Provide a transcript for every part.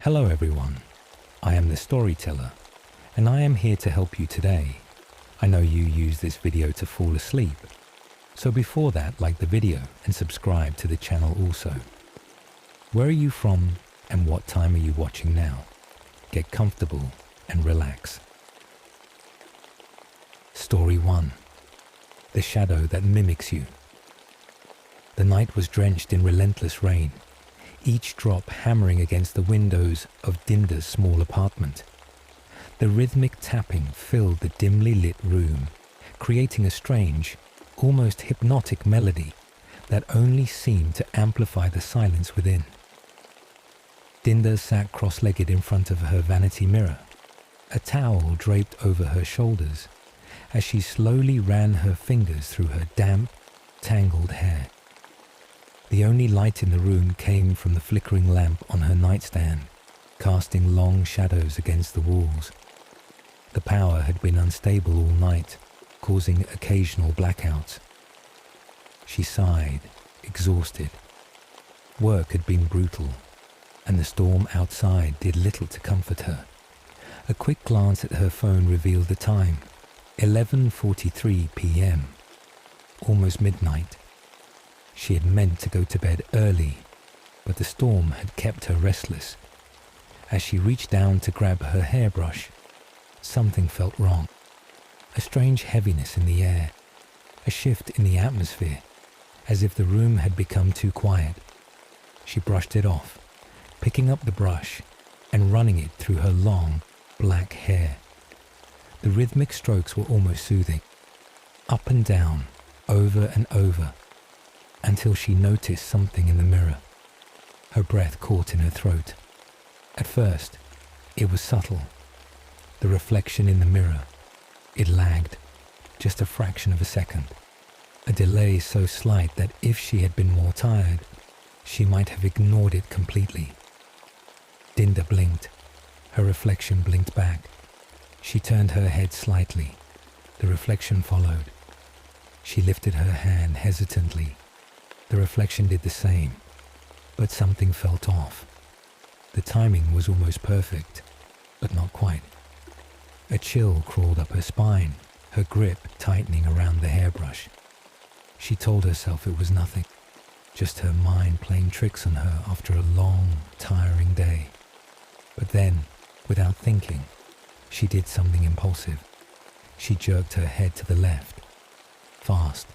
Hello everyone, I am the storyteller, and I am here to help you today. I know you use this video to fall asleep, so before that, like the video and subscribe to the channel also. Where are you from and what time are you watching now? Get comfortable and relax. Story 1. The shadow that mimics you. The night was drenched in relentless rain, each drop hammering against the windows of Dinda's small apartment. The rhythmic tapping filled the dimly lit room, creating a strange, almost hypnotic melody that only seemed to amplify the silence within. Dinda sat cross-legged in front of her vanity mirror, a towel draped over her shoulders, as she slowly ran her fingers through her damp, tangled hair. The only light in the room came from the flickering lamp on her nightstand, casting long shadows against the walls. The power had been unstable all night, causing occasional blackouts. She sighed, exhausted. Work had been brutal, and the storm outside did little to comfort her. A quick glance at her phone revealed the time, 11:43 p.m., almost midnight. She had meant to go to bed early, but the storm had kept her restless. As she reached down to grab her hairbrush, something felt wrong. A strange heaviness in the air, a shift in the atmosphere, as if the room had become too quiet. She brushed it off, picking up the brush and running it through her long, black hair. The rhythmic strokes were almost soothing, up and down, over and over, until she noticed something in the mirror. Her breath caught in her throat. At first, it was subtle. The reflection in the mirror. It lagged, just a fraction of a second. A delay so slight that if she had been more tired, she might have ignored it completely. Dinda blinked. Her reflection blinked back. She turned her head slightly. The reflection followed. She lifted her hand hesitantly. The reflection did the same, but something felt off. The timing was almost perfect, but not quite. A chill crawled up her spine, her grip tightening around the hairbrush. She told herself it was nothing, just her mind playing tricks on her after a long, tiring day. But then, without thinking, she did something impulsive. She jerked her head to the left, fast,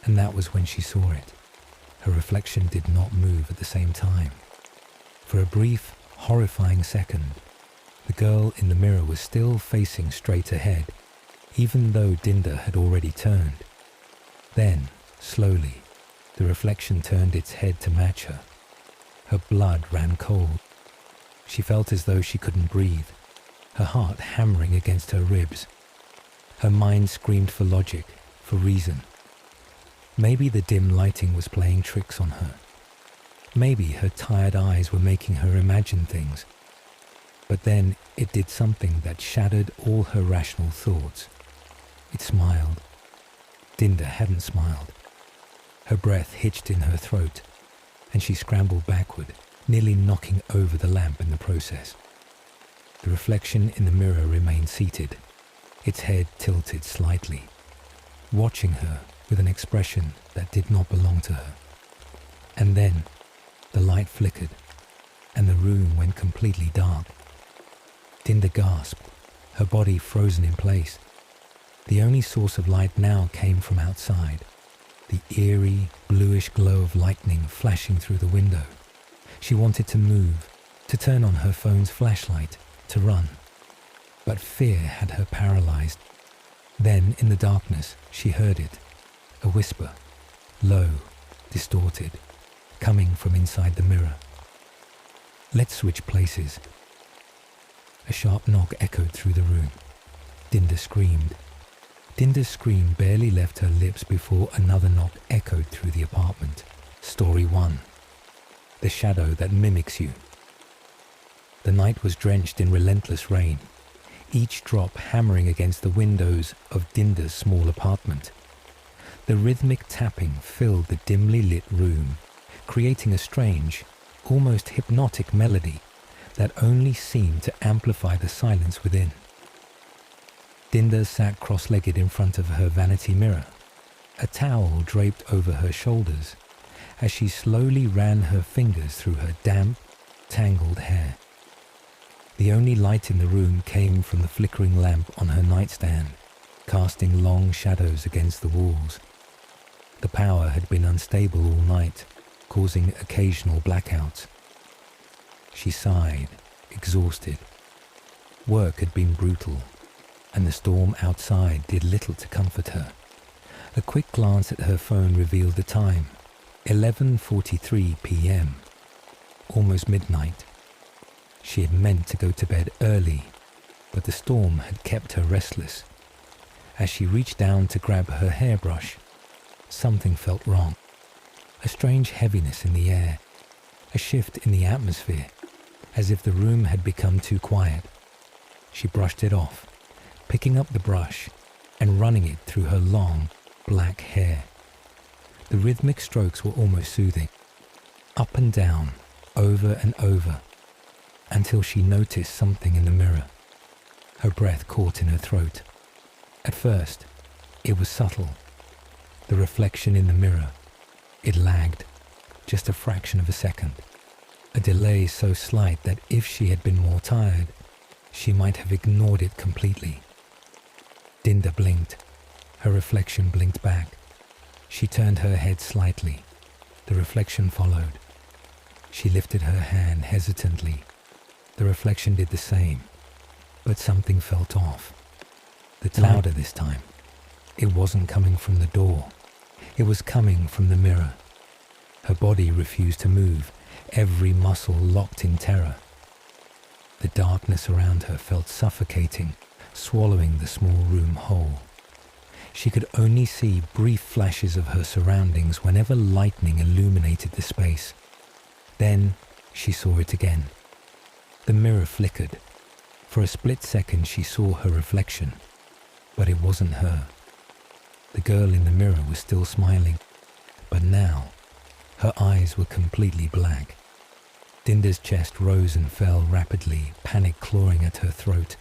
and that was when she saw it. Her reflection did not move at the same time. For a brief, horrifying second, the girl in the mirror was still facing straight ahead, even though Dinda had already turned. Then, slowly, the reflection turned its head to match her. Her blood ran cold. She felt as though she couldn't breathe, her heart hammering against her ribs. Her mind screamed for logic, for reason. Maybe the dim lighting was playing tricks on her. Maybe her tired eyes were making her imagine things. But then it did something that shattered all her rational thoughts. It smiled. Dinda hadn't smiled. Her breath hitched in her throat, and she scrambled backward, nearly knocking over the lamp in the process. The reflection in the mirror remained seated, its head tilted slightly, watching her with an expression that did not belong to her. And then the light flickered, and the room went completely dark. Dinda gasped, her body frozen in place. The only source of light now came from outside, the eerie, bluish glow of lightning flashing through the window. She wanted to move, to turn on her phone's flashlight, to run. But fear had her paralyzed. Then, in the darkness, she heard it. A whisper, low, distorted, coming from inside the mirror. "Let's switch places." A sharp knock echoed through the room. Dinda screamed. Dinda's scream barely left her lips before another knock echoed through the apartment. Story 1. The shadow that mimics you. The night was drenched in relentless rain, each drop hammering against the windows of Dinda's small apartment. The rhythmic tapping filled the dimly lit room, creating a strange, almost hypnotic melody that only seemed to amplify the silence within. Dinda sat cross-legged in front of her vanity mirror, a towel draped over her shoulders, as she slowly ran her fingers through her damp, tangled hair. The only light in the room came from the flickering lamp on her nightstand, casting long shadows against the walls. The power had been unstable all night, causing occasional blackouts. She sighed, exhausted. Work had been brutal, and the storm outside did little to comfort her. A quick glance at her phone revealed the time, 11:43 p.m., almost midnight. She had meant to go to bed early, but the storm had kept her restless. As she reached down to grab her hairbrush, something felt wrong. A strange heaviness in the air, a shift in the atmosphere, as if the room had become too quiet. She brushed it off, picking up the brush and running it through her long, black hair. The rhythmic strokes were almost soothing, up and down, over and over, until she noticed something in the mirror. Her breath caught in her throat. At first, it was subtle. The reflection in the mirror. It lagged, just a fraction of a second. A delay so slight that if she had been more tired, she might have ignored it completely. Dinda blinked. Her reflection blinked back. She turned her head slightly. The reflection followed. She lifted her hand hesitantly. The reflection did the same, but something felt off. Louder this time. It wasn't coming from the door. It was coming from the mirror. Her body refused to move, every muscle locked in terror. The darkness around her felt suffocating, swallowing the small room whole. She could only see brief flashes of her surroundings whenever lightning illuminated the space. Then she saw it again. The mirror flickered. For a split second she saw her reflection, but it wasn't her. The girl in the mirror was still smiling, but now her eyes were completely black. Dinda's chest rose and fell rapidly, panic clawing at her throat.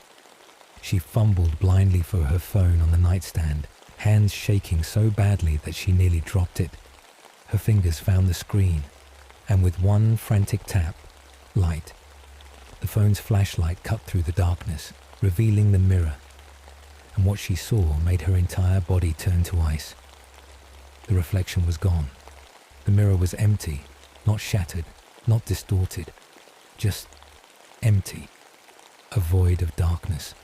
She fumbled blindly for her phone on the nightstand, hands shaking so badly that she nearly dropped it. Her fingers found the screen, and with one frantic tap, light. The phone's flashlight cut through the darkness, revealing the mirror, and what she saw made her entire body turn to ice. The reflection was gone. The mirror was empty, not shattered, not distorted, just empty. A void of darkness.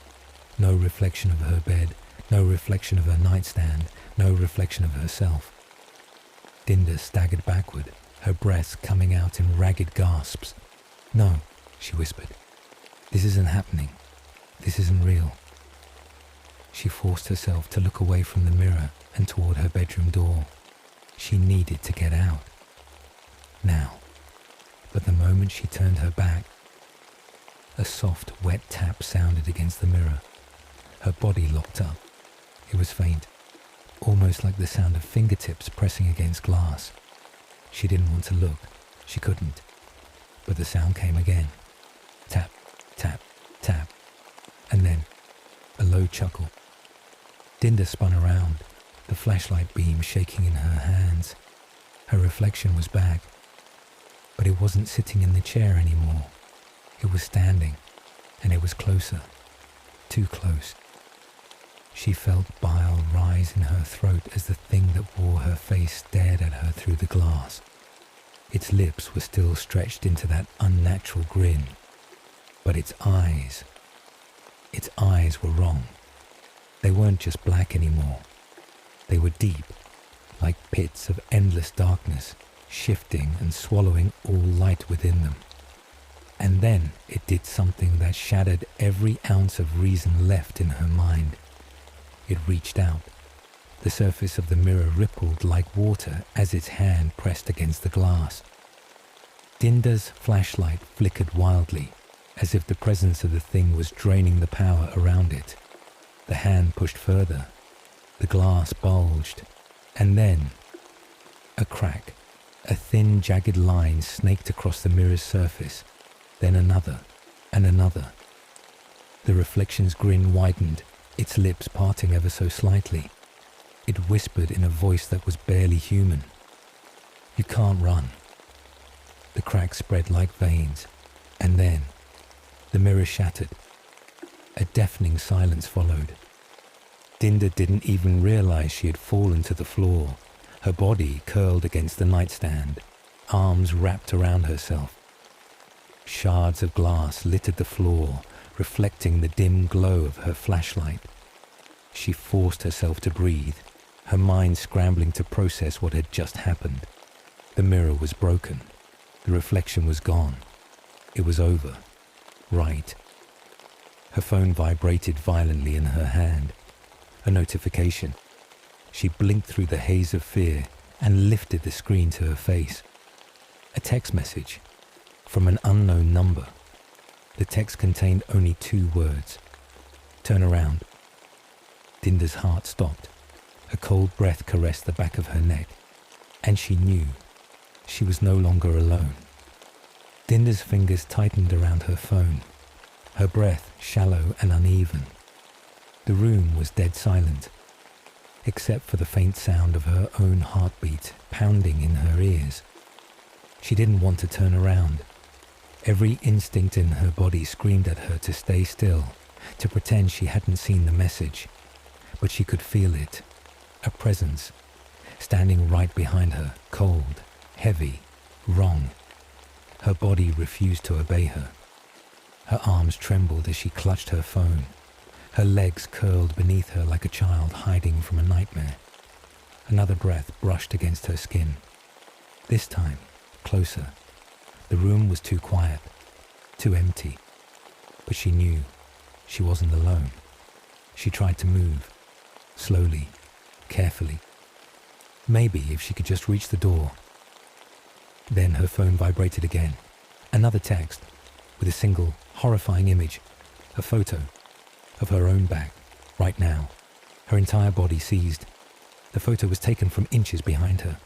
No reflection of her bed, no reflection of her nightstand, no reflection of herself. Dinda staggered backward, her breath coming out in ragged gasps. "No," she whispered. "This isn't happening. This isn't real." She forced herself to look away from the mirror and toward her bedroom door. She needed to get out. Now. But the moment she turned her back, a soft, wet tap sounded against the mirror. Her body locked up. It was faint, almost like the sound of fingertips pressing against glass. She didn't want to look. She couldn't. But the sound came again. Tap, tap, tap. And then a low chuckle. Dinda spun around, the flashlight beam shaking in her hands. Her reflection was back, but it wasn't sitting in the chair anymore. It was standing, and it was closer, too close. She felt bile rise in her throat as the thing that wore her face stared at her through the glass. Its lips were still stretched into that unnatural grin, but its eyes were wrong. They weren't just black anymore. They were deep, like pits of endless darkness, shifting and swallowing all light within them. And then it did something that shattered every ounce of reason left in her mind. It reached out. The surface of the mirror rippled like water as its hand pressed against the glass. Dinda's flashlight flickered wildly, as if the presence of the thing was draining the power around it. The hand pushed further. The glass bulged. And then a crack. A thin, jagged line snaked across the mirror's surface. Then another, and another. The reflection's grin widened, its lips parting ever so slightly. It whispered in a voice that was barely human. "You can't run." The cracks spread like veins, and then the mirror shattered. A deafening silence followed. Dinda didn't even realize she had fallen to the floor, her body curled against the nightstand, arms wrapped around herself. Shards of glass littered the floor, reflecting the dim glow of her flashlight. She forced herself to breathe, her mind scrambling to process what had just happened. The mirror was broken. The reflection was gone. It was over. Right. Her phone vibrated violently in her hand. A notification. She blinked through the haze of fear and lifted the screen to her face. A text message from an unknown number. The text contained only 2 words. "Turn around." Dinda's heart stopped. A cold breath caressed the back of her neck, and she knew she was no longer alone. Dinda's fingers tightened around her phone, her breath shallow and uneven. The room was dead silent, except for the faint sound of her own heartbeat pounding in her ears. She didn't want to turn around. Every instinct in her body screamed at her to stay still, to pretend she hadn't seen the message. But she could feel it, a presence, standing right behind her, cold, heavy, wrong. Her body refused to obey her. Her arms trembled as she clutched her phone. Her legs curled beneath her like a child hiding from a nightmare. Another breath brushed against her skin. This time, closer. The room was too quiet, too empty. But she knew she wasn't alone. She tried to move, slowly, carefully. Maybe if she could just reach the door. Then her phone vibrated again. Another text, with a single, horrifying image, a photo of her own back, right now, her entire body seized. The photo was taken from inches behind her.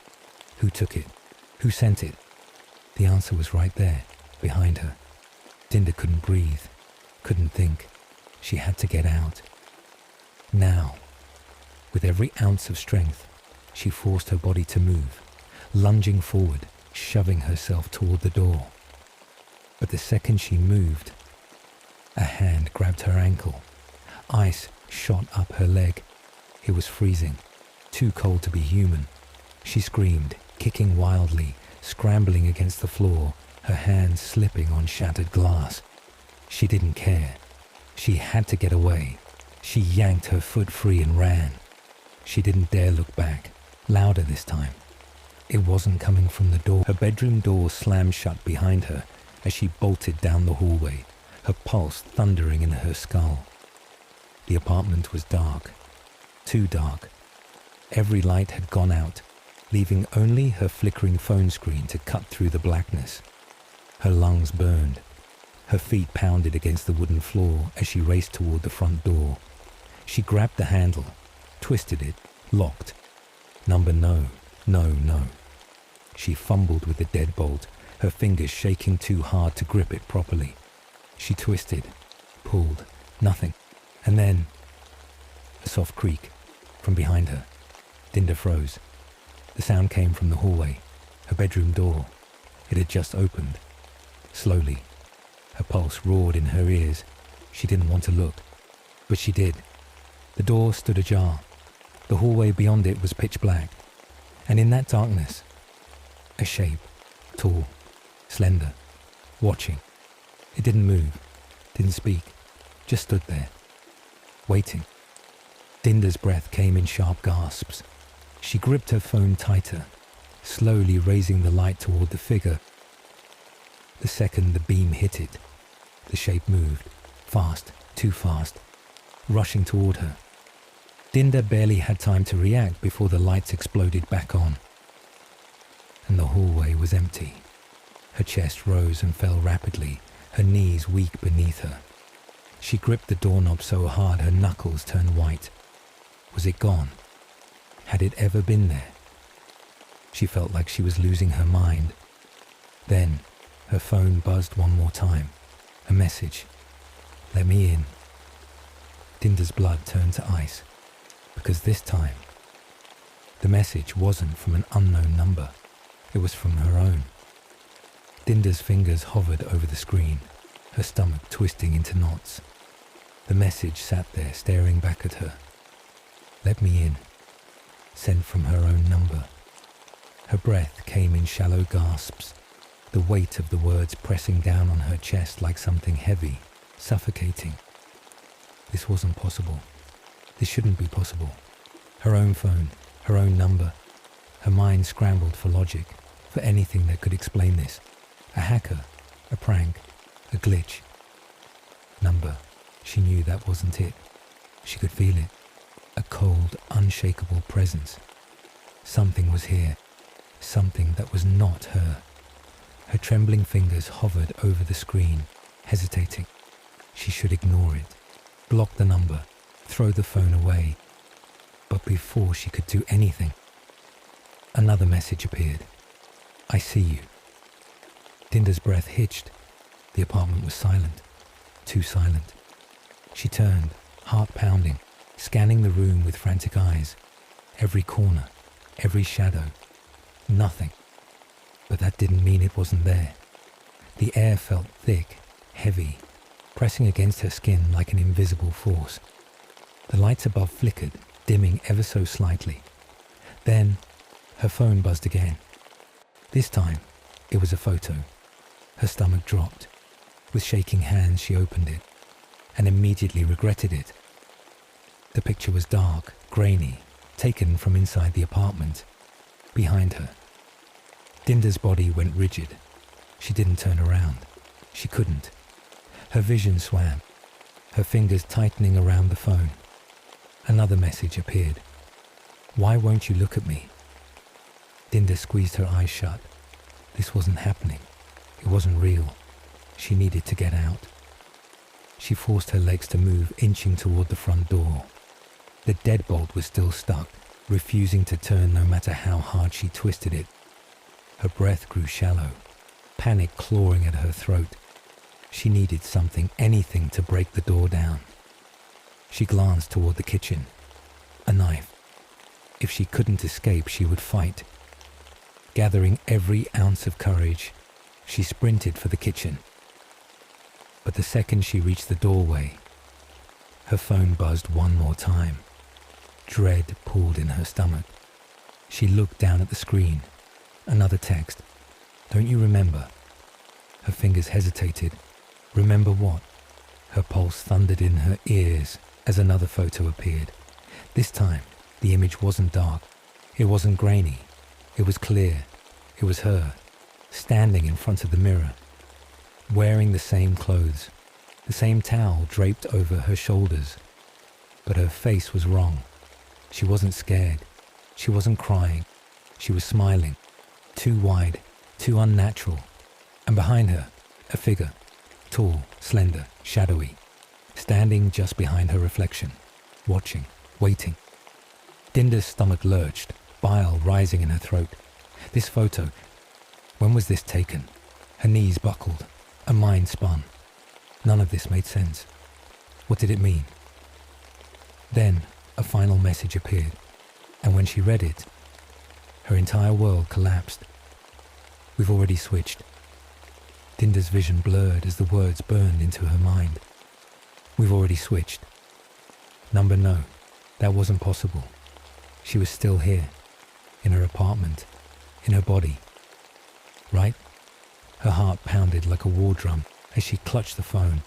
Who took it? Who sent it? The answer was right there, behind her. Dinda couldn't breathe, couldn't think. She had to get out. Now. With every ounce of strength, she forced her body to move, lunging forward, shoving herself toward the door. But the second she moved, a hand grabbed her ankle. Ice shot up her leg. It was freezing, too cold to be human. She screamed, kicking wildly, scrambling against the floor, her hands slipping on shattered glass. She didn't care. She had to get away. She yanked her foot free and ran. She didn't dare look back. Louder this time. It wasn't coming from the door. Her bedroom door slammed shut behind her as she bolted down the hallway, her pulse thundering in her skull. The apartment was dark. Too dark. Every light had gone out, leaving only her flickering phone screen to cut through the blackness. Her lungs burned. Her feet pounded against the wooden floor as she raced toward the front door. She grabbed the handle, twisted it, locked. Number no. She fumbled with the deadbolt, her fingers shaking too hard to grip it properly. She twisted, pulled, nothing. And then, a soft creak from behind her. Dinda froze. The sound came from the hallway, her bedroom door. It had just opened. Slowly. Her pulse roared in her ears. She didn't want to look, but she did. The door stood ajar. The hallway beyond it was pitch black. And in that darkness, a shape, tall, slender, watching. It didn't move, didn't speak, just stood there, waiting. Dinda's breath came in sharp gasps. She gripped her phone tighter, slowly raising the light toward the figure. The second the beam hit it, the shape moved, fast, too fast, rushing toward her. Dinda barely had time to react before the lights exploded back on. And the hallway was empty. Her chest rose and fell rapidly, her knees weak beneath her. She gripped the doorknob so hard her knuckles turned white. Was it gone? Had it ever been there? She felt like she was losing her mind. Then, her phone buzzed one more time, A message. Let me in. Dinda's blood turned to ice, because this time, the message wasn't from an unknown number. It was from her own. Dinda's fingers hovered over the screen, her stomach twisting into knots. The message sat there staring back at her. Let me in. Sent from her own number. Her breath came in shallow gasps, the weight of the words pressing down on her chest like something heavy, suffocating. This wasn't possible. This shouldn't be possible. Her own phone, her own number. Her mind scrambled for logic, for anything that could explain this. A hacker, a prank, a glitch. Number. She knew that wasn't it. She could feel it. A cold, unshakable presence. Something was here. Something that was not her. Her trembling fingers hovered over the screen, hesitating. She should ignore it. Block the number. Throw the phone away. But before she could do anything, another message appeared. I see you. Dinda's breath hitched. The apartment was silent. Too silent. She turned, heart pounding, scanning the room with frantic eyes. Every corner, every shadow. Nothing. But that didn't mean it wasn't there. The air felt thick, heavy, pressing against her skin like an invisible force. The lights above flickered, dimming ever so slightly. Then, her phone buzzed again. This time, it was a photo. Her stomach dropped. With shaking hands, she opened it, and immediately regretted it. The picture was dark, grainy, taken from inside the apartment, behind her. Dinda's body went rigid. She didn't turn around. She couldn't. Her vision swam, her fingers tightening around the phone. Another message appeared. Why won't you look at me? Dinda squeezed her eyes shut. This wasn't happening. It wasn't real. She needed to get out. She forced her legs to move, inching toward the front door. The deadbolt was still stuck, refusing to turn no matter how hard she twisted it. Her breath grew shallow, panic clawing at her throat. She needed something, anything to break the door down. She glanced toward the kitchen. A knife. If she couldn't escape, she would fight. Gathering every ounce of courage, she sprinted for the kitchen. But the second she reached the doorway, her phone buzzed one more time. Dread pulled in her stomach. She looked down at the screen. Another text. Don't you remember? Her fingers hesitated. Remember what? Her pulse thundered in her ears as another photo appeared. This time, the image wasn't dark. It wasn't grainy. It was clear. It was her, standing in front of the mirror, wearing the same clothes, the same towel draped over her shoulders. But her face was wrong. She wasn't scared. She wasn't crying. She was smiling. Too wide, too unnatural. And behind her, a figure, tall, slender, shadowy, standing just behind her reflection, watching, waiting. Dinda's stomach lurched, bile rising in her throat. This photo, when was this taken? Her knees buckled, her mind spun. None of this made sense. What did it mean? Then a final message appeared, and when she read it, her entire world collapsed. We've already switched. Dinda's vision blurred as the words burned into her mind. We've already switched. Number no, that wasn't possible. She was still here, in her apartment, in her body. Right? Her heart pounded like a war drum as she clutched the phone.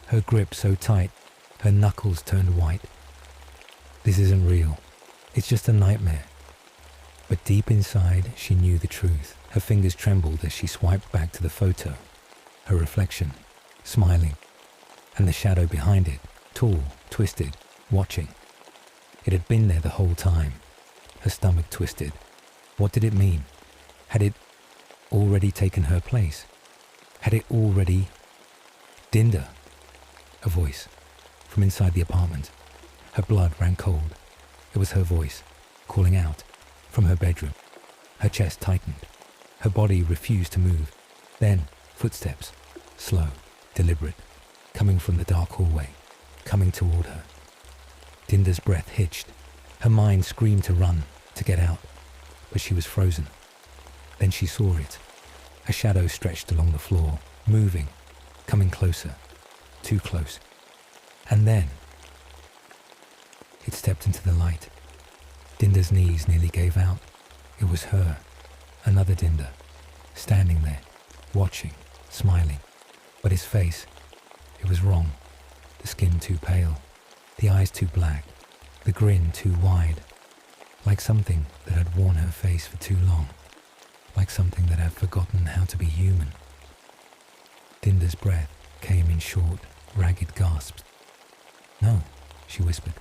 Her grip so tight, her knuckles turned white. This isn't real. It's just a nightmare. But deep inside, she knew the truth. Her fingers trembled as she swiped back to the photo. Her reflection, smiling, and the shadow behind it, tall, twisted, watching. It had been there the whole time. Her stomach twisted. What did it mean? Had it already taken her place? Had it already... Dinda! A voice from inside the apartment. Her blood ran cold. It was her voice, calling out from her bedroom. Her chest tightened. Her body refused to move. Then, footsteps, slow, deliberate, coming from the dark hallway, coming toward her. Dinda's breath hitched. Her mind screamed to run, to get out, but she was frozen. Then she saw it. A shadow stretched along the floor, moving, coming closer, too close. And then it stepped into the light. Dinda's knees nearly gave out. It was her, another Dinda, standing there, watching, smiling. But his face, it was wrong. The skin too pale, the eyes too black, the grin too wide, like something that had worn her face for too long, like something that had forgotten how to be human. Dinda's breath came in short, ragged gasps. "No," she whispered.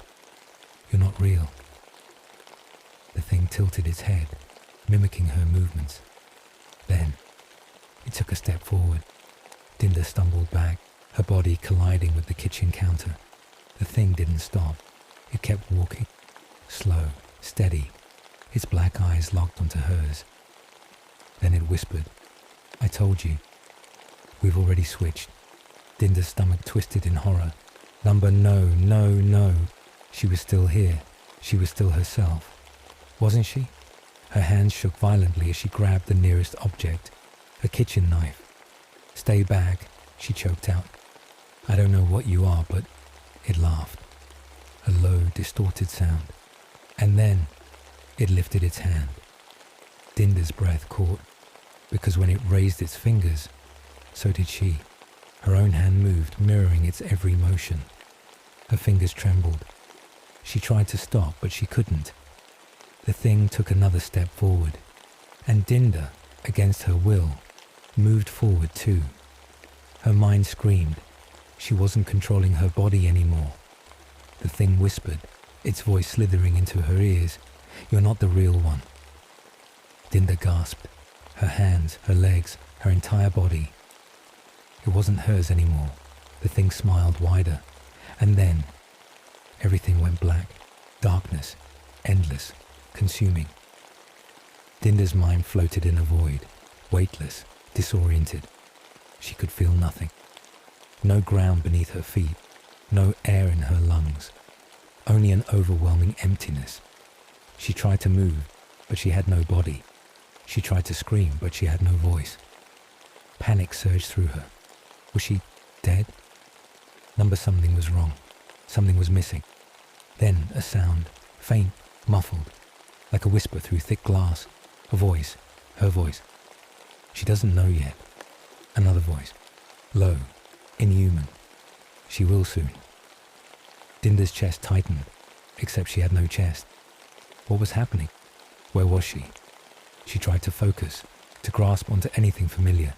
"You're not real." The thing tilted its head, mimicking her movements. Then it took a step forward. Dinda stumbled back, her body colliding with the kitchen counter. The thing didn't stop. It kept walking, slow, steady, its black eyes locked onto hers. Then it whispered, "I told you. We've already switched." Dinda's stomach twisted in horror. Number no, no, no. She was still here. She was still herself. Wasn't she? Her hands shook violently as she grabbed the nearest object, a kitchen knife. "Stay back," she choked out. "I don't know what you are, but..." It laughed. A low, distorted sound. And then it lifted its hand. Dinda's breath caught, because when it raised its fingers, so did she. Her own hand moved, mirroring its every motion. Her fingers trembled. She tried to stop, but she couldn't. The thing took another step forward, and Dinda, against her will, moved forward too. Her mind screamed. She wasn't controlling her body anymore. The thing whispered, its voice slithering into her ears, "You're not the real one." Dinda gasped. Her hands, her legs, her entire body. It wasn't hers anymore. The thing smiled wider. And then everything went black. Darkness, endless, consuming. Dinda's mind floated in a void, weightless, disoriented. She could feel nothing. No ground beneath her feet, no air in her lungs, only an overwhelming emptiness. She tried to move, but she had no body. She tried to scream, but she had no voice. Panic surged through her. Was she dead? Something was wrong. Something was missing. Then a sound, faint, muffled, like a whisper through thick glass. A voice, her voice. She doesn't know yet. Another voice, low, inhuman. She will soon. Dinda's chest tightened, except she had no chest. What was happening? Where was she? She tried to focus, to grasp onto anything familiar.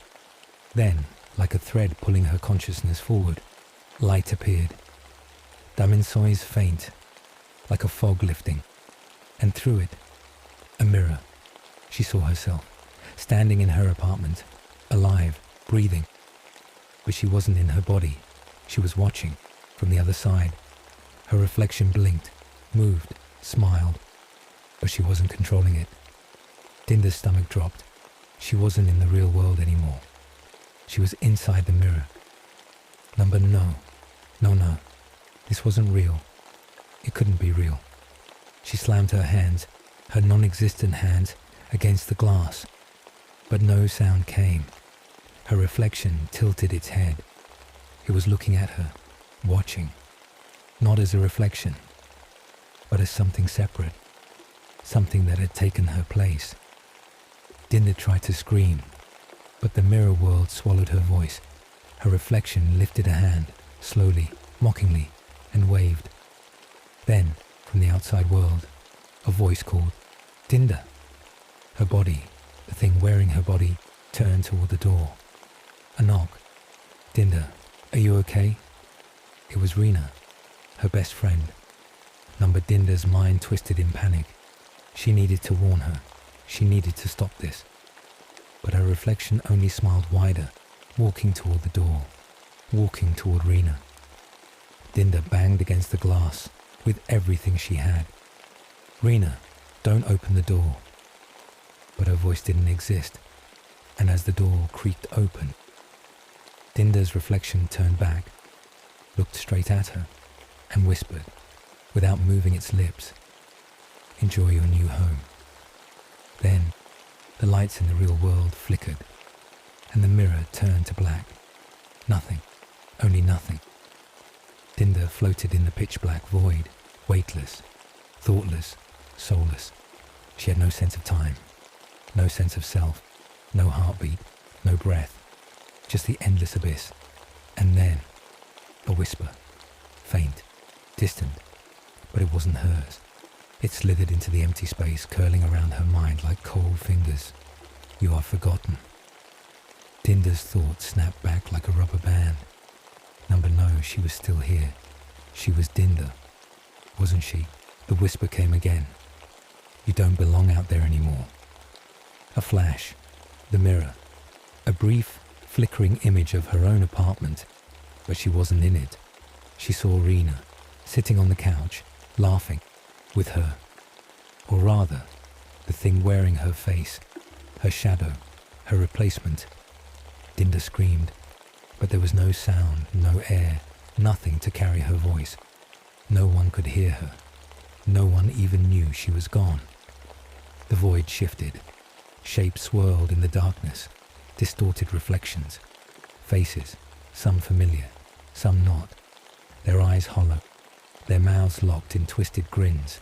Then, like a thread pulling her consciousness forward, light appeared. Daminsoy's faint, like a fog lifting, and through it, a mirror. She saw herself, standing in her apartment, alive, breathing. But she wasn't in her body. She was watching, from the other side. Her reflection blinked, moved, smiled, but she wasn't controlling it. Dinda's stomach dropped. She wasn't in the real world anymore. She was inside the mirror. No. This wasn't real. It couldn't be real. She slammed her hands, her non-existent hands, against the glass. But no sound came. Her reflection tilted its head. It was looking at her, watching. Not as a reflection, but as something separate. Something that had taken her place. Dinda tried to scream, but the mirror world swallowed her voice. Her reflection lifted a hand, slowly, mockingly, and waved. Then, from the outside world, a voice called, "Dinda!" Her body, the thing wearing her body, turned toward the door. A knock. "Dinda, are you okay?" It was Rena, her best friend. Dinda's mind twisted in panic. She needed to warn her. She needed to stop this. But her reflection only smiled wider, walking toward the door, walking toward Rena. Dinda banged against the glass with everything she had. "Rena, don't open the door." But her voice didn't exist, and as the door creaked open, Dinda's reflection turned back, looked straight at her, and whispered, without moving its lips, "Enjoy your new home." Then, the lights in the real world flickered, and the mirror turned to black. Nothing, only nothing. Dinda floated in the pitch-black void, weightless, thoughtless, soulless. She had no sense of time, no sense of self, no heartbeat, no breath, just the endless abyss. And then, a whisper, faint, distant, but it wasn't hers. It slithered into the empty space, curling around her mind like cold fingers. "You are forgotten." Dinda's thoughts snapped back like a rubber band. Number no, she was still here. She was Dinda, wasn't she? The whisper came again. "You don't belong out there anymore." A flash, the mirror, a brief, flickering image of her own apartment, but she wasn't in it. She saw Rena, sitting on the couch, laughing, with her. Or rather, the thing wearing her face, her shadow, her replacement. Dinda screamed, but there was no sound, no air, nothing to carry her voice. No one could hear her. No one even knew she was gone. The void shifted. Shapes swirled in the darkness, distorted reflections. Faces, some familiar, some not. Their eyes hollow, their mouths locked in twisted grins.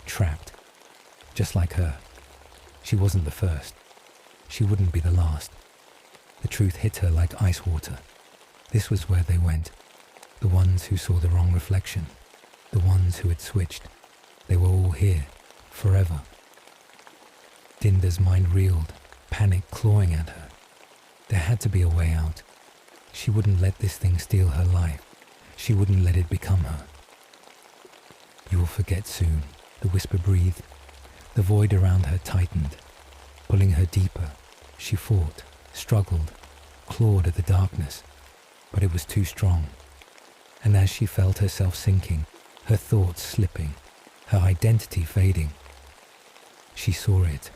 Trapped. Just like her. She wasn't the first. She wouldn't be the last. The truth hit her like ice water. This was where they went. The ones who saw the wrong reflection. The ones who had switched. They were all here. Forever. Dinda's mind reeled, panic clawing at her. There had to be a way out. She wouldn't let this thing steal her life. She wouldn't let it become her. "You will forget soon," the whisper breathed. The void around her tightened, pulling her deeper. She fought, struggled, clawed at the darkness, but it was too strong. And as she felt herself sinking, her thoughts slipping, her identity fading, she saw it,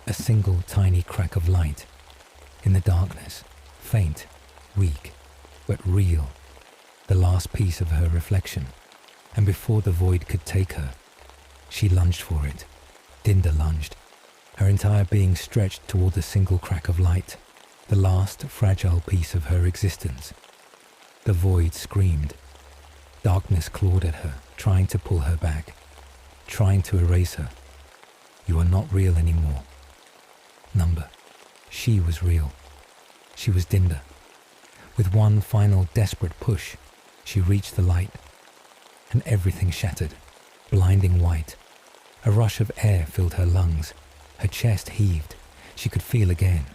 a single tiny crack of light. In the darkness, faint, weak, but real, the last piece of her reflection. And before the void could take her, she lunged for it. Dinda lunged, her entire being stretched toward the single crack of light, the last fragile piece of her existence. The void screamed. Darkness clawed at her, trying to pull her back, trying to erase her. "You are not real anymore." Number. She was real. She was Dinda. With one final desperate push, she reached the light, and everything shattered, blinding white. A rush of air filled her lungs. Her chest heaved. She could feel again.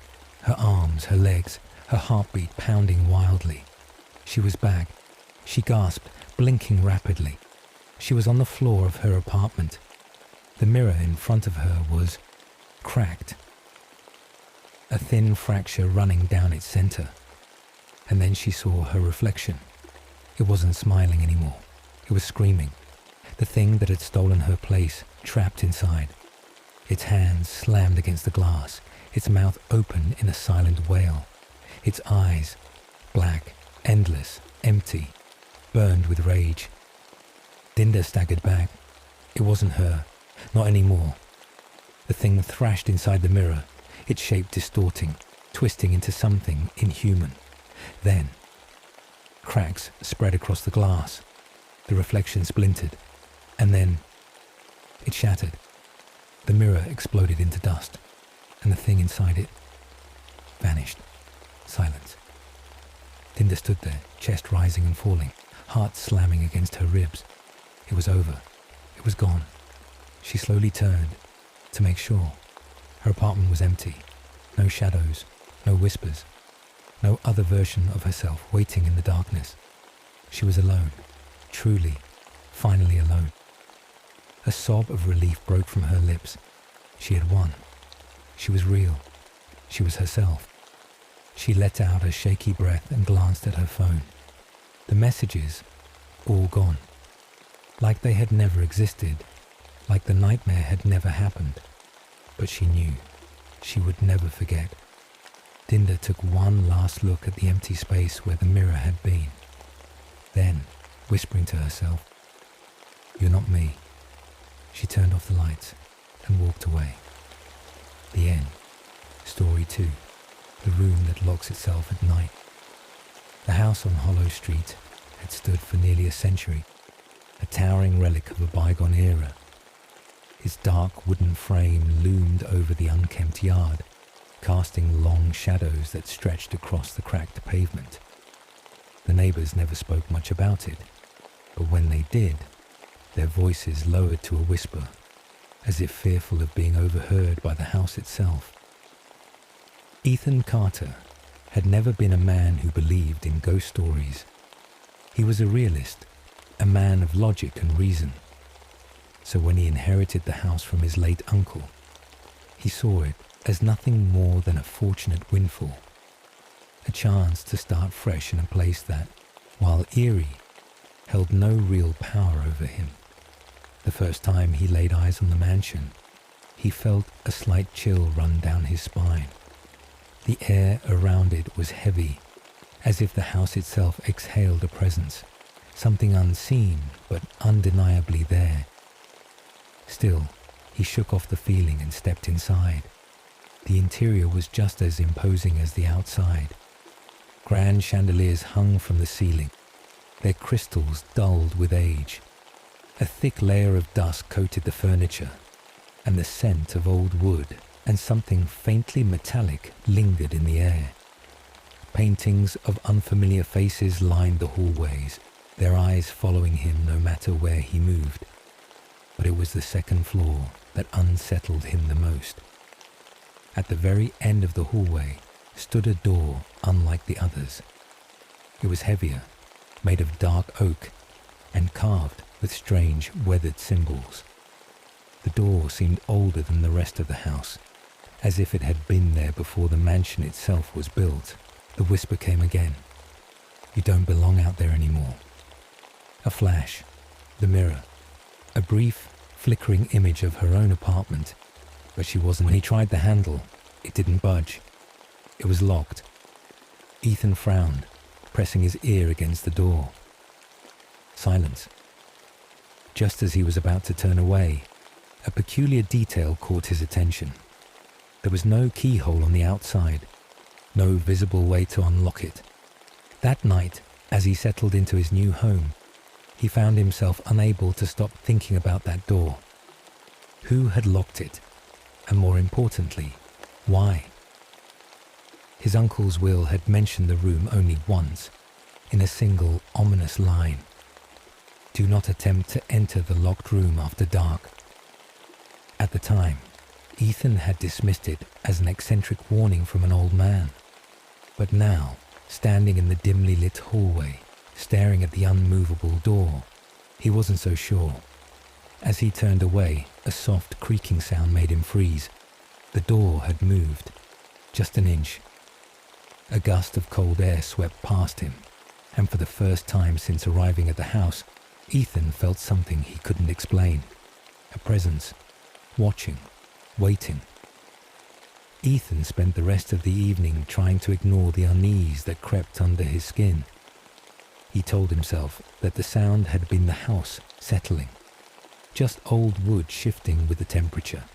Her arms, her legs, her heartbeat pounding wildly. She was back. She gasped, blinking rapidly. She was on the floor of her apartment. The mirror in front of her was cracked. A thin fracture running down its center. And then she saw her reflection. It wasn't smiling anymore. It was screaming. The thing that had stolen her place, trapped inside. Its hands slammed against the glass, its mouth open in a silent wail. Its eyes, black, endless, empty, burned with rage. Dinda staggered back. It wasn't her, not anymore. The thing thrashed inside the mirror, its shape distorting, twisting into something inhuman. Then, cracks spread across the glass. The reflection splintered, and then it shattered. The mirror exploded into dust, and the thing inside it vanished. Silence. Dinda stood there, chest rising and falling, heart slamming against her ribs. It was over. It was gone. She slowly turned to make sure. Her apartment was empty. No shadows, no whispers, no other version of herself waiting in the darkness. She was alone, truly, finally alone. A sob of relief broke from her lips. She had won. She was real. She was herself. She let out a shaky breath and glanced at her phone. The messages, all gone. Like they had never existed. Like the nightmare had never happened. But she knew. She would never forget. Dinda took one last look at the empty space where the mirror had been. Then, whispering to herself, "You're not me," she turned off the lights and walked away. The end. Story 2. The room that locks itself at night. The house on Hollow Street had stood for nearly a century, a towering relic of a bygone era. Its dark wooden frame loomed over the unkempt yard, casting long shadows that stretched across the cracked pavement. The neighbours never spoke much about it, but when they did, their voices lowered to a whisper, as if fearful of being overheard by the house itself. Ethan Carter had never been a man who believed in ghost stories. He was a realist, a man of logic and reason. So when he inherited the house from his late uncle, he saw it as nothing more than a fortunate windfall, a chance to start fresh in a place that, while eerie, held no real power over him. The first time he laid eyes on the mansion, he felt a slight chill run down his spine. The air around it was heavy, as if the house itself exhaled a presence, something unseen but undeniably there. Still, he shook off the feeling and stepped inside. The interior was just as imposing as the outside. Grand chandeliers hung from the ceiling, their crystals dulled with age. A thick layer of dust coated the furniture, and the scent of old wood and something faintly metallic lingered in the air. Paintings of unfamiliar faces lined the hallways, their eyes following him no matter where he moved. But it was the second floor that unsettled him the most. At the very end of the hallway stood a door unlike the others. It was heavier, made of dark oak, and carved with strange weathered symbols. The door seemed older than the rest of the house, as if it had been there before the mansion itself was built. The whisper came again. "You don't belong out there anymore." A flash, the mirror, a brief, flickering image of her own apartment, but she wasn't. When he tried the handle, it didn't budge. It was locked. Ethan frowned, pressing his ear against the door. Silence. Just as he was about to turn away, a peculiar detail caught his attention. There was no keyhole on the outside, no visible way to unlock it. That night, as he settled into his new home, he found himself unable to stop thinking about that door. Who had locked it? And more importantly, why? His uncle's will had mentioned the room only once, in a single ominous line. "Do not attempt to enter the locked room after dark." At the time, Ethan had dismissed it as an eccentric warning from an old man. But now, standing in the dimly lit hallway, staring at the unmovable door, he wasn't so sure. As he turned away, a soft creaking sound made him freeze. The door had moved, just an inch. A gust of cold air swept past him, and for the first time since arriving at the house, Ethan felt something he couldn't explain. A presence, watching, waiting. Ethan spent the rest of the evening trying to ignore the unease that crept under his skin. He told himself that the sound had been the house settling, just old wood shifting with the temperature.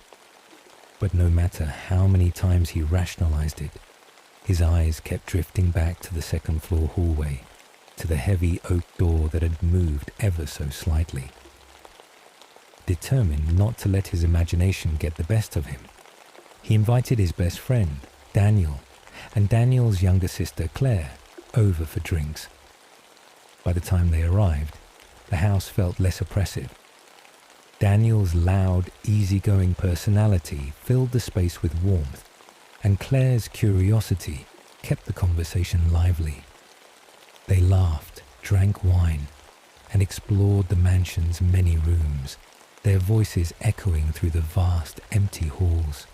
But no matter how many times he rationalized it, his eyes kept drifting back to the second floor hallway, to the heavy oak door that had moved ever so slightly. Determined not to let his imagination get the best of him, he invited his best friend, Daniel, and Daniel's younger sister, Claire, over for drinks. By the time they arrived, the house felt less oppressive. Daniel's loud, easygoing personality filled the space with warmth, and Claire's curiosity kept the conversation lively. They laughed, drank wine, and explored the mansion's many rooms, their voices echoing through the vast, empty halls.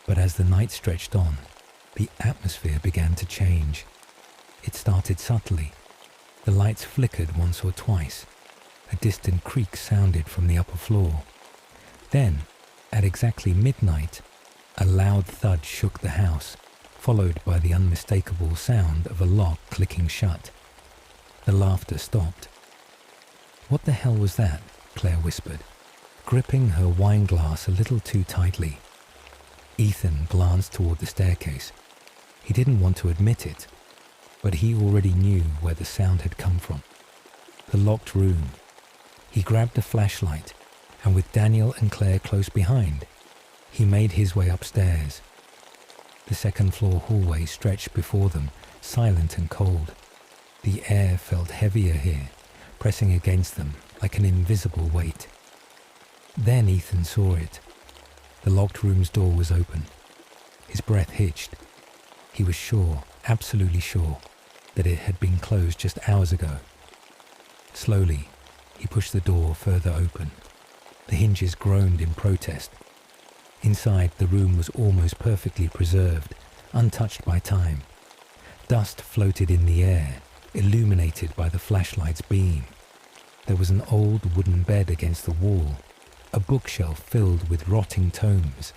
But as the night stretched on, the atmosphere began to change. It started subtly. The lights flickered once or twice. A distant creak sounded from the upper floor. Then, at exactly midnight, a loud thud shook the house, followed by the unmistakable sound of a lock clicking shut. The laughter stopped. "What the hell was that?" Claire whispered, gripping her wine glass a little too tightly. Ethan glanced toward the staircase. He didn't want to admit it, but he already knew where the sound had come from. The locked room. He grabbed a flashlight, and with Daniel and Claire close behind, he made his way upstairs. The second-floor hallway stretched before them, silent and cold. The air felt heavier here, pressing against them like an invisible weight. Then Ethan saw it. The locked room's door was open. His breath hitched. He was sure, absolutely sure, that it had been closed just hours ago. Slowly, he pushed the door further open. The hinges groaned in protest. Inside, the room was almost perfectly preserved, untouched by time. Dust floated in the air, illuminated by the flashlight's beam. There was an old wooden bed against the wall, a bookshelf filled with rotting tomes,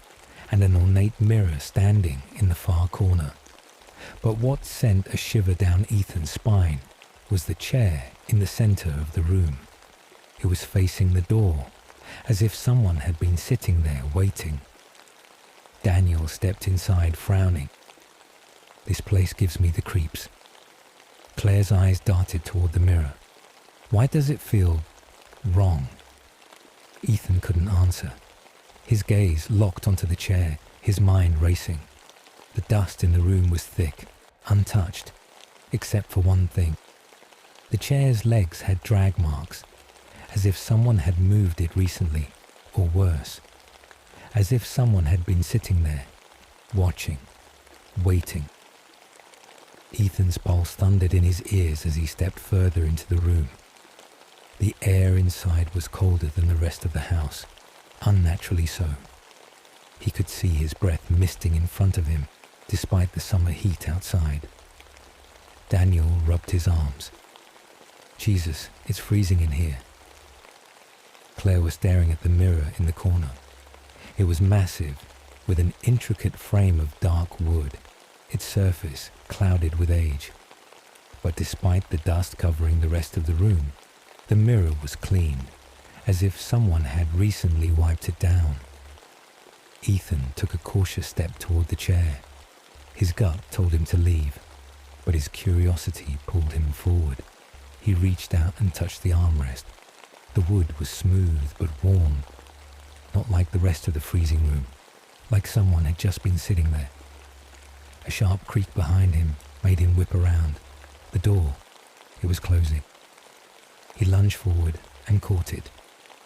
and an ornate mirror standing in the far corner. But what sent a shiver down Ethan's spine was the chair in the center of the room. It was facing the door, as if someone had been sitting there waiting. Daniel stepped inside, frowning. "This place gives me the creeps." Claire's eyes darted toward the mirror. "Why does it feel wrong?" Ethan couldn't answer. His gaze locked onto the chair, his mind racing. The dust in the room was thick, untouched, except for one thing. The chair's legs had drag marks, as if someone had moved it recently, or worse, as if someone had been sitting there, watching, waiting. Ethan's pulse thundered in his ears as he stepped further into the room. The air inside was colder than the rest of the house, unnaturally so. He could see his breath misting in front of him, despite the summer heat outside. Daniel rubbed his arms. "Jesus, it's freezing in here." Claire was staring at the mirror in the corner. It was massive, with an intricate frame of dark wood, its surface clouded with age. But despite the dust covering the rest of the room, the mirror was clean, as if someone had recently wiped it down. Ethan took a cautious step toward the chair. His gut told him to leave, but his curiosity pulled him forward. He reached out and touched the armrest. The wood was smooth but warm, not like the rest of the freezing room, like someone had just been sitting there. A sharp creak behind him made him whip around. The door, it was closing. He lunged forward and caught it,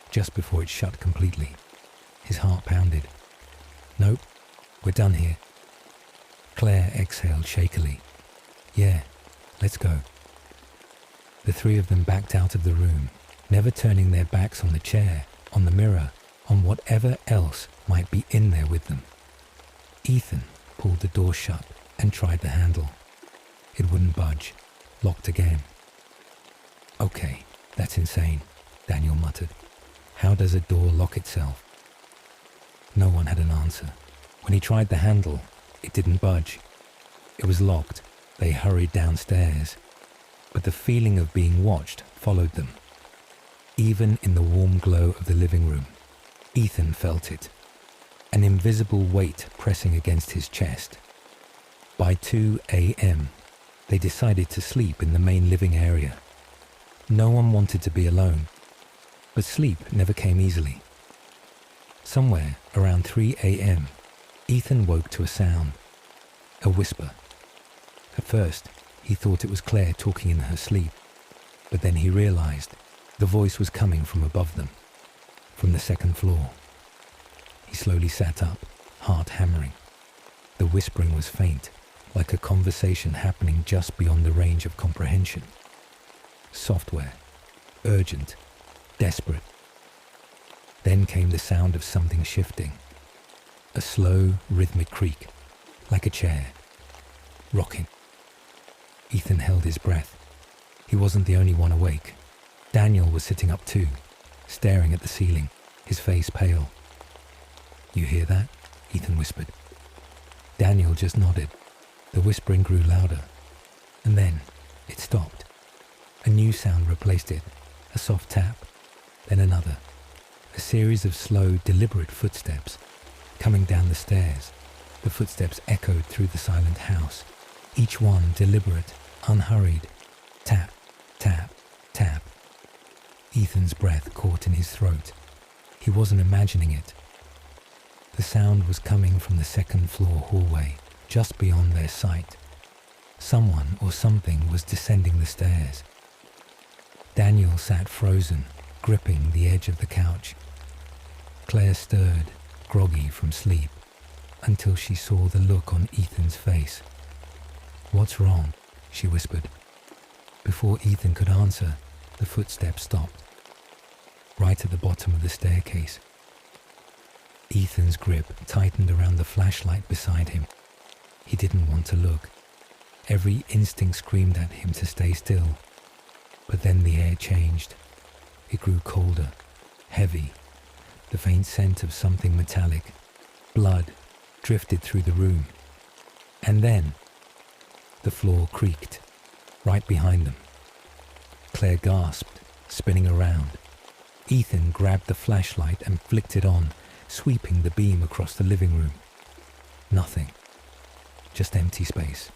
just before it shut completely. His heart pounded. "Nope, we're done here." Claire exhaled shakily. "Yeah, let's go." The three of them backed out of the room, never turning their backs on the chair, on the mirror, on whatever else might be in there with them. Ethan pulled the door shut and tried the handle. It wouldn't budge, locked again. "Okay, that's insane," Daniel muttered. "How does a door lock itself?" No one had an answer. When he tried the handle, it didn't budge. It was locked. They hurried downstairs, but the feeling of being watched followed them. Even in the warm glow of the living room, Ethan felt it, an invisible weight pressing against his chest. By 2 a.m., they decided to sleep in the main living area. No one wanted to be alone, but sleep never came easily. Somewhere around 3 a.m., Ethan woke to a sound, a whisper. At first, he thought it was Claire talking in her sleep, but then he realized the voice was coming from above them, from the second floor. He slowly sat up, heart hammering. The whispering was faint, like a conversation happening just beyond the range of comprehension. Software, urgent, desperate. Then came the sound of something shifting. A slow, rhythmic creak, like a chair, rocking. Ethan held his breath. He wasn't the only one awake. Daniel was sitting up too, staring at the ceiling, his face pale. "You hear that?" Ethan whispered. Daniel just nodded. The whispering grew louder, and then it stopped. A new sound replaced it, a soft tap, then another. A series of slow, deliberate footsteps coming down the stairs. The footsteps echoed through the silent house, each one deliberate, unhurried. Tap, tap, tap. Ethan's breath caught in his throat. He wasn't imagining it. The sound was coming from the second-floor hallway, just beyond their sight. Someone or something was descending the stairs. Daniel sat frozen, gripping the edge of the couch. Claire stirred, groggy from sleep, until she saw the look on Ethan's face. "What's wrong?" she whispered. Before Ethan could answer, the footsteps stopped, right at the bottom of the staircase. Ethan's grip tightened around the flashlight beside him. He didn't want to look. Every instinct screamed at him to stay still. But then the air changed. It grew colder, heavy. The faint scent of something metallic, blood, drifted through the room. And then the floor creaked, right behind them. Claire gasped, spinning around. Ethan grabbed the flashlight and flicked it on, sweeping the beam across the living room. Nothing. Just empty space.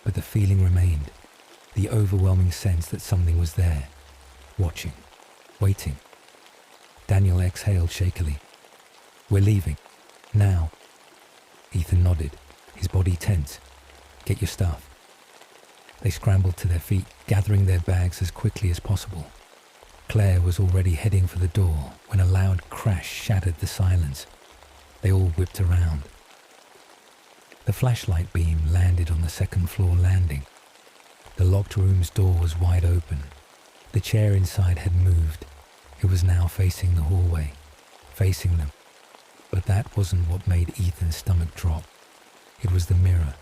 But the feeling remained, the overwhelming sense that something was there, watching, waiting. Daniel exhaled shakily. "We're leaving. Now." Ethan nodded, his body tense. "Get your stuff." They scrambled to their feet, gathering their bags as quickly as possible. Claire was already heading for the door when a loud crash shattered the silence. They all whipped around. The flashlight beam landed on the second-floor landing. The locked room's door was wide open. The chair inside had moved. It was now facing the hallway, facing them. But that wasn't what made Ethan's stomach drop. It was the mirror.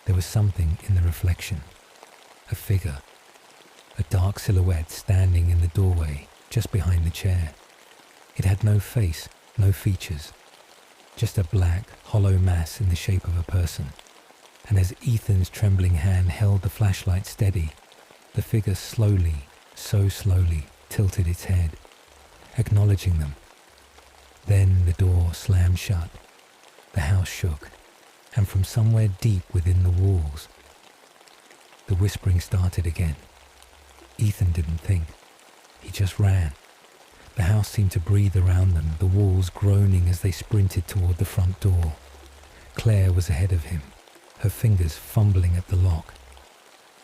There was something in the reflection. A figure. A dark silhouette standing in the doorway, just behind the chair. It had no face, no features. Just a black, hollow mass in the shape of a person. And as Ethan's trembling hand held the flashlight steady, the figure slowly, so slowly, tilted its head, acknowledging them. Then the door slammed shut. The house shook, and from somewhere deep within the walls, the whispering started again. Ethan didn't think. He just ran. The house seemed to breathe around them, the walls groaning as they sprinted toward the front door. Claire was ahead of him, her fingers fumbling at the lock.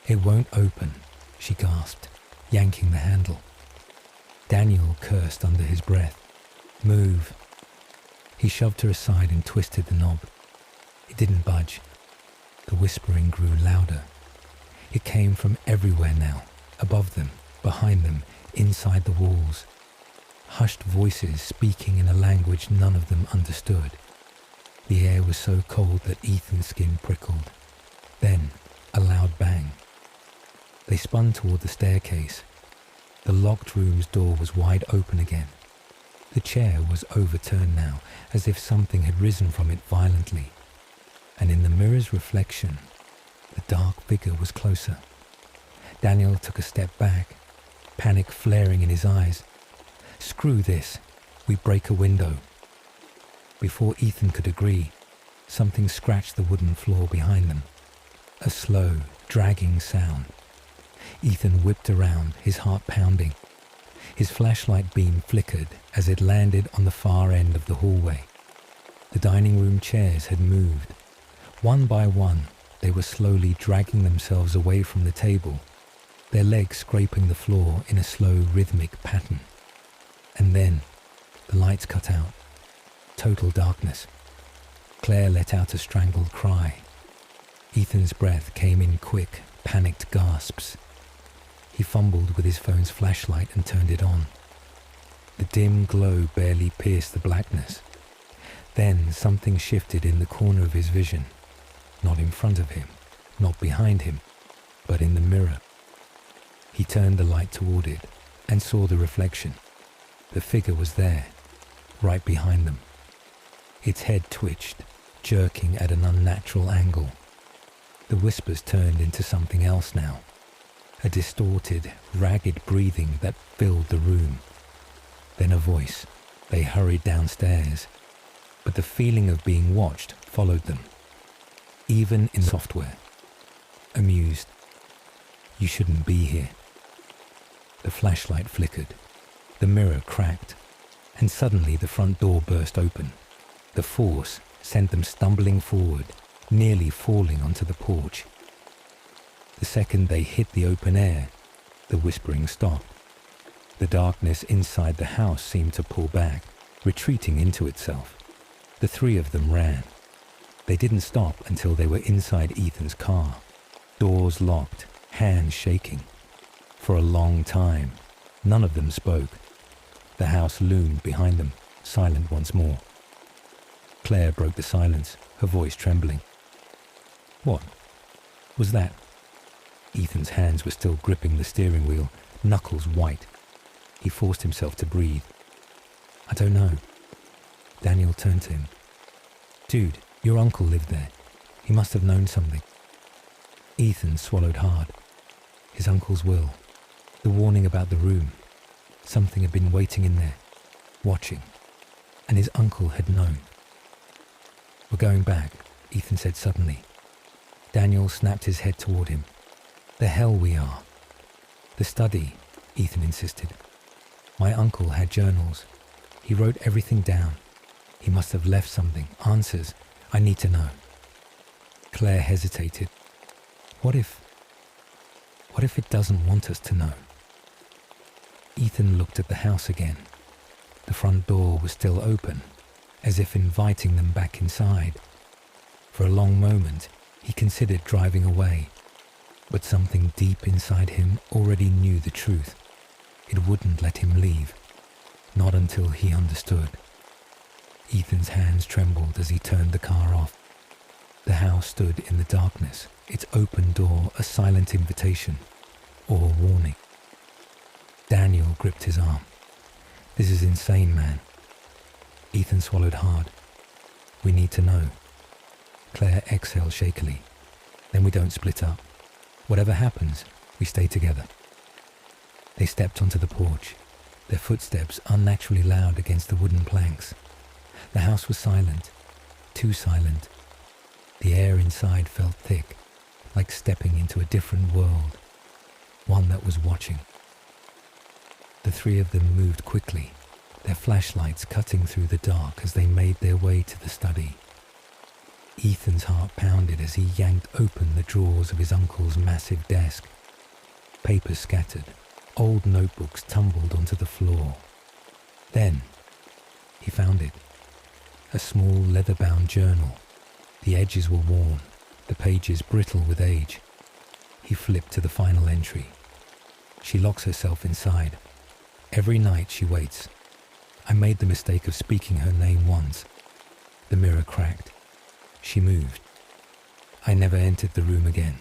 "It won't open," she gasped, yanking the handle. Daniel cursed under his breath. "Move." He shoved her aside and twisted the knob. It didn't budge. The whispering grew louder. It came from everywhere now, above them, behind them, inside the walls. Hushed voices speaking in a language none of them understood. The air was so cold that Ethan's skin prickled. Then, a loud bang. They spun toward the staircase. The locked room's door was wide open again. The chair was overturned now, as if something had risen from it violently. And in the mirror's reflection, the dark figure was closer. Daniel took a step back, panic flaring in his eyes. "Screw this. We break a window." Before Ethan could agree, something scratched the wooden floor behind them. A slow, dragging sound. Ethan whipped around, his heart pounding. His flashlight beam flickered as it landed on the far end of the hallway. The dining room chairs had moved. One by one, they were slowly dragging themselves away from the table, their legs scraping the floor in a slow, rhythmic pattern. And then, the lights cut out. Total darkness. Claire let out a strangled cry. Ethan's breath came in quick, panicked gasps. He fumbled with his phone's flashlight and turned it on. The dim glow barely pierced the blackness. Then something shifted in the corner of his vision. Not in front of him, not behind him, but in the mirror. He turned the light toward it and saw the reflection. The figure was there, right behind them. Its head twitched, jerking at an unnatural angle. The whispers turned into something else now, a distorted, ragged breathing that filled the room. Then a voice. They hurried downstairs, but the feeling of being watched followed them, even in software. Amused. You shouldn't be here. The flashlight flickered. The mirror cracked, and suddenly the front door burst open. The force sent them stumbling forward, nearly falling onto the porch. The second they hit the open air, the whispering stopped. The darkness inside the house seemed to pull back, retreating into itself. The three of them ran. They didn't stop until they were inside Ethan's car, doors locked, hands shaking. For a long time, none of them spoke. The house loomed behind them, silent once more. Claire broke the silence, her voice trembling. What was that? Ethan's hands were still gripping the steering wheel, knuckles white. He forced himself to breathe. I don't know. Daniel turned to him. Dude, your uncle lived there. He must have known something. Ethan swallowed hard. His uncle's will. The warning about the room. Something had been waiting in there, watching. And his uncle had known. We're going back, Ethan said suddenly. Daniel snapped his head toward him. The hell we are. The study, Ethan insisted. My uncle had journals. He wrote everything down. He must have left something, answers. I need to know. Claire hesitated. What if it doesn't want us to know? Ethan looked at the house again. The front door was still open, as if inviting them back inside. For a long moment, he considered driving away, but something deep inside him already knew the truth. It wouldn't let him leave, not until he understood. Ethan's hands trembled as he turned the car off. The house stood in the darkness, its open door a silent invitation or a warning. Daniel gripped his arm. This is insane, man. Ethan swallowed hard. We need to know. Claire exhaled shakily. Then we don't split up. Whatever happens, we stay together. They stepped onto the porch, their footsteps unnaturally loud against the wooden planks. The house was silent, too silent. The air inside felt thick, like stepping into a different world, one that was watching. The three of them moved quickly, their flashlights cutting through the dark as they made their way to the study. Ethan's heart pounded as he yanked open the drawers of his uncle's massive desk. Papers scattered, old notebooks tumbled onto the floor. Then, he found it. A small leather-bound journal. The edges were worn, the pages brittle with age. He flipped to the final entry. She locks herself inside. Every night she waits. I made the mistake of speaking her name once. The mirror cracked. She moved. I never entered the room again.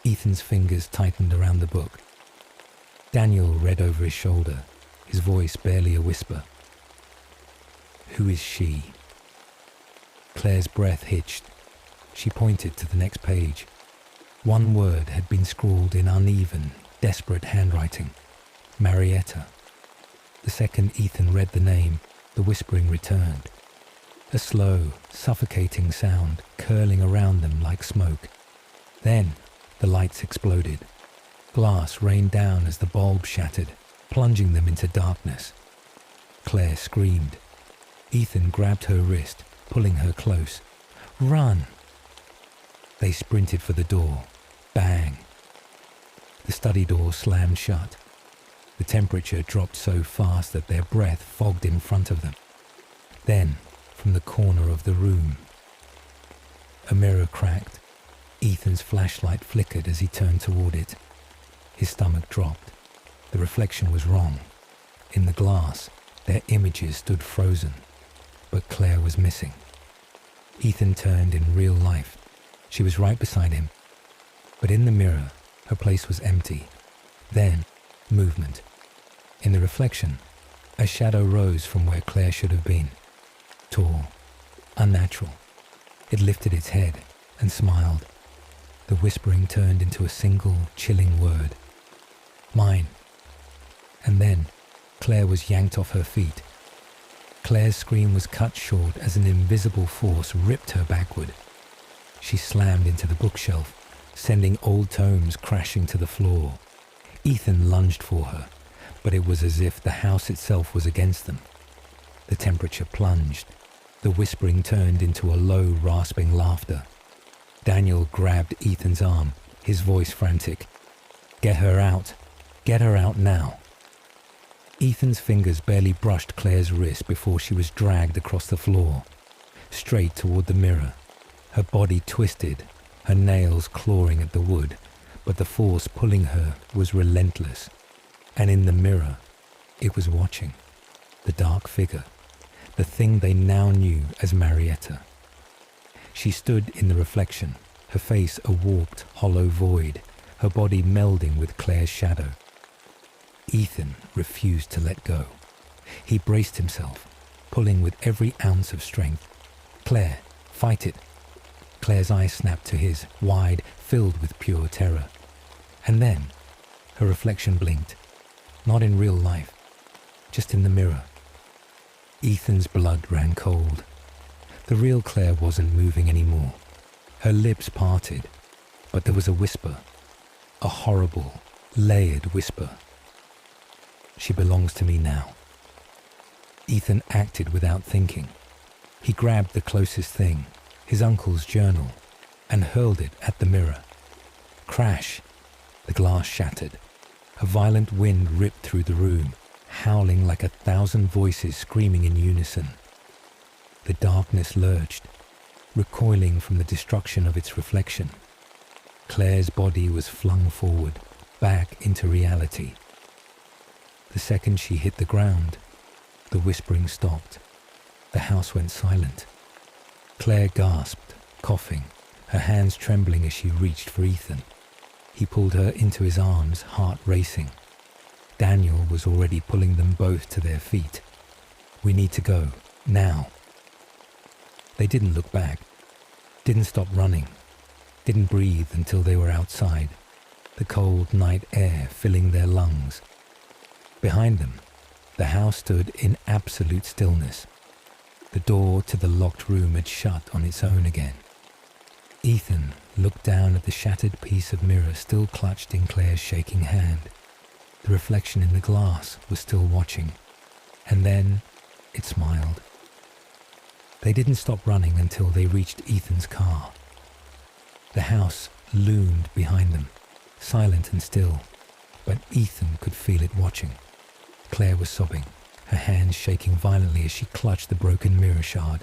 Ethan's fingers tightened around the book. Daniel read over his shoulder, his voice barely a whisper. Who is she? Claire's breath hitched. She pointed to the next page. One word had been scrawled in uneven, desperate handwriting. Marietta. The second Ethan read the name, the whispering returned. A slow, suffocating sound curling around them like smoke. Then the lights exploded. Glass rained down as the bulb shattered, plunging them into darkness. Claire screamed. Ethan grabbed her wrist, pulling her close. Run! They sprinted for the door. Bang! The study door slammed shut. The temperature dropped so fast that their breath fogged in front of them. Then, from the corner of the room, a mirror cracked. Ethan's flashlight flickered as he turned toward it. His stomach dropped. The reflection was wrong. In the glass, their images stood frozen, but Claire was missing. Ethan turned in real life. She was right beside him. But in the mirror, her place was empty. Then, movement. In the reflection, a shadow rose from where Claire should have been. Tall, unnatural. It lifted its head and smiled. The whispering turned into a single, chilling word. Mine. And then, Claire was yanked off her feet. Claire's scream was cut short as an invisible force ripped her backward. She slammed into the bookshelf, sending old tomes crashing to the floor. Ethan lunged for her, but it was as if the house itself was against them. The temperature plunged. The whispering turned into a low, rasping laughter. Daniel grabbed Ethan's arm, his voice frantic. Get her out. Get her out now. Ethan's fingers barely brushed Claire's wrist before she was dragged across the floor, straight toward the mirror. Her body twisted, her nails clawing at the wood, but the force pulling her was relentless. And in the mirror, it was watching. The dark figure, the thing they now knew as Marietta. She stood in the reflection, her face a warped, hollow void, her body melding with Claire's shadow. Ethan refused to let go. He braced himself, pulling with every ounce of strength. Claire, fight it. Claire's eyes snapped to his, wide, filled with pure terror. And then, her reflection blinked. Not in real life, just in the mirror. Ethan's blood ran cold. The real Claire wasn't moving anymore. Her lips parted, but there was a whisper. A horrible, layered whisper. She belongs to me now. Ethan acted without thinking. He grabbed the closest thing, his uncle's journal, and hurled it at the mirror. Crash! The glass shattered. A violent wind ripped through the room, howling like 1,000 voices screaming in unison. The darkness lurched, recoiling from the destruction of its reflection. Claire's body was flung forward, back into reality. The second she hit the ground, the whispering stopped. The house went silent. Claire gasped, coughing, her hands trembling as she reached for Ethan. He pulled her into his arms, heart racing. Daniel was already pulling them both to their feet. We need to go, now. They didn't look back, didn't stop running, didn't breathe until they were outside, the cold night air filling their lungs. Behind them, the house stood in absolute stillness. The door to the locked room had shut on its own again. Ethan looked down at the shattered piece of mirror still clutched in Claire's shaking hand. The reflection in the glass was still watching, and then it smiled. They didn't stop running until they reached Ethan's car. The house loomed behind them, silent and still, but Ethan could feel it watching. Claire was sobbing, her hands shaking violently as she clutched the broken mirror shard.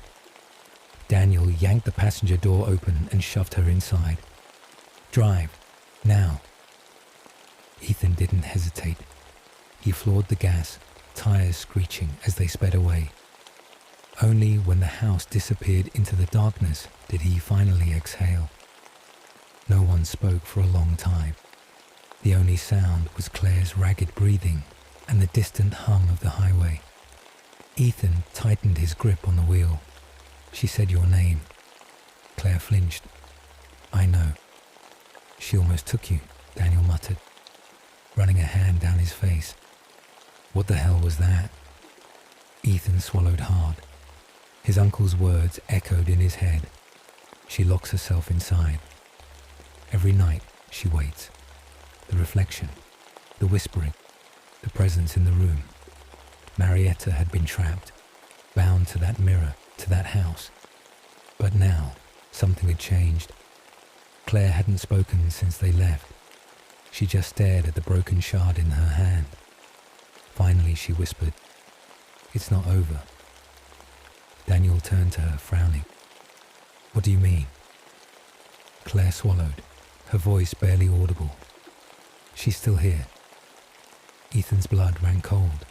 Daniel yanked the passenger door open and shoved her inside. Drive, now. Ethan didn't hesitate. He floored the gas, tires screeching as they sped away. Only when the house disappeared into the darkness did he finally exhale. No one spoke for a long time. The only sound was Claire's ragged breathing and the distant hum of the highway. Ethan tightened his grip on the wheel. She said your name. Claire flinched. I know. She almost took you, Daniel muttered, running a hand down his face. What the hell was that? Ethan swallowed hard. His uncle's words echoed in his head. She locks herself inside. Every night she waits. The reflection, the whispering, the presence in the room. Marietta had been trapped, bound to that mirror, to that house. But now, something had changed. Claire hadn't spoken since they left. She just stared at the broken shard in her hand. Finally she whispered, "It's not over." Daniel turned to her, frowning. "What do you mean?" Claire swallowed, her voice barely audible. "She's still here." Ethan's blood ran cold.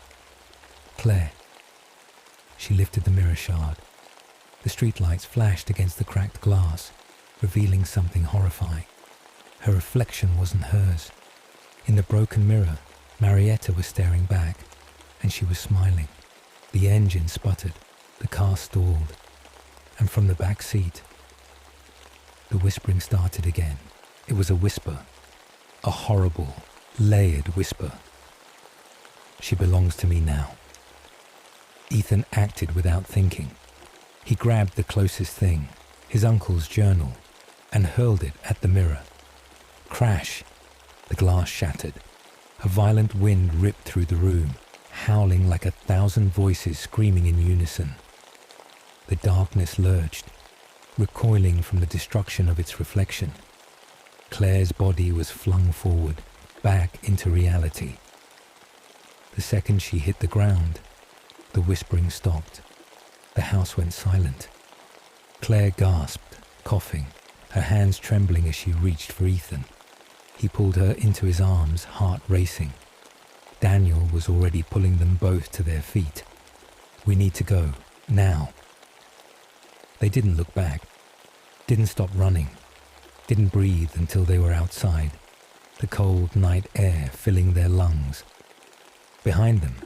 "Claire." She lifted the mirror shard. The streetlights flashed against the cracked glass, revealing something horrifying. Her reflection wasn't hers. In the broken mirror, Marietta was staring back, and she was smiling. The engine sputtered, the car stalled, and from the back seat, the whispering started again, It was a whisper, a horrible, layered whisper. She belongs to me now. Ethan acted without thinking. He grabbed the closest thing, his uncle's journal, and hurled it at the mirror. Crash! The glass shattered. A violent wind ripped through the room, howling like 1,000 voices screaming in unison. The darkness lurched, recoiling from the destruction of its reflection. Claire's body was flung forward, back into reality. The second she hit the ground, the whispering stopped. The house went silent. Claire gasped, coughing, her hands trembling as she reached for Ethan. He pulled her into his arms, heart racing. Daniel was already pulling them both to their feet. "We need to go, now." They didn't look back, didn't stop running, didn't breathe until they were outside, the cold night air filling their lungs. Behind them,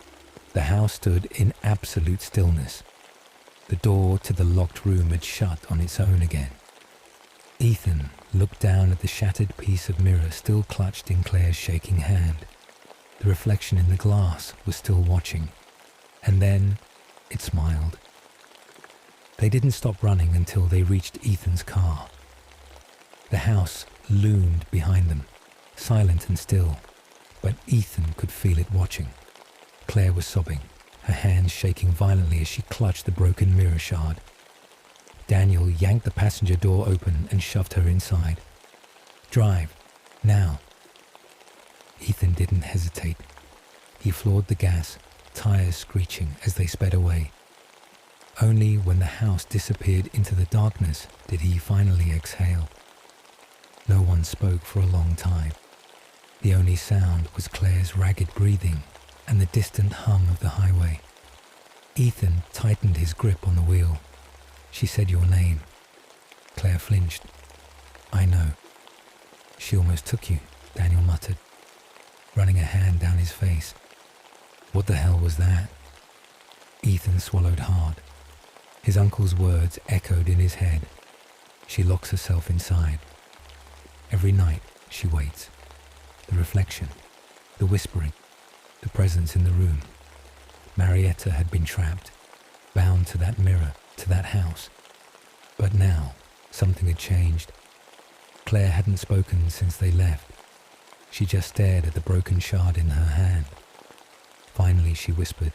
the house stood in absolute stillness. The door to the locked room had shut on its own again. Ethan looked down at the shattered piece of mirror still clutched in Claire's shaking hand. The reflection in the glass was still watching, and then it smiled. They didn't stop running until they reached Ethan's car. The house loomed behind them, silent and still, but Ethan could feel it watching. Claire was sobbing, her hands shaking violently as she clutched the broken mirror shard. Daniel yanked the passenger door open and shoved her inside. "Drive, now." Ethan didn't hesitate. He floored the gas, tires screeching as they sped away. Only when the house disappeared into the darkness did he finally exhale. No one spoke for a long time. The only sound was Claire's ragged breathing and the distant hum of the highway. Ethan tightened his grip on the wheel. "She said your name." Claire flinched. "I know." "She almost took you," Daniel muttered, running a hand down his face. "What the hell was that?" Ethan swallowed hard. His uncle's words echoed in his head. "She locks herself inside. Every night she waits. The reflection, the whispering, the presence in the room. Marietta had been trapped, bound to that mirror, to that house. But now, something had changed. Claire hadn't spoken since they left. She just stared at the broken shard in her hand. Finally, she whispered,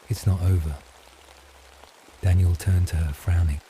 "It's not over." Daniel turned to her, frowning.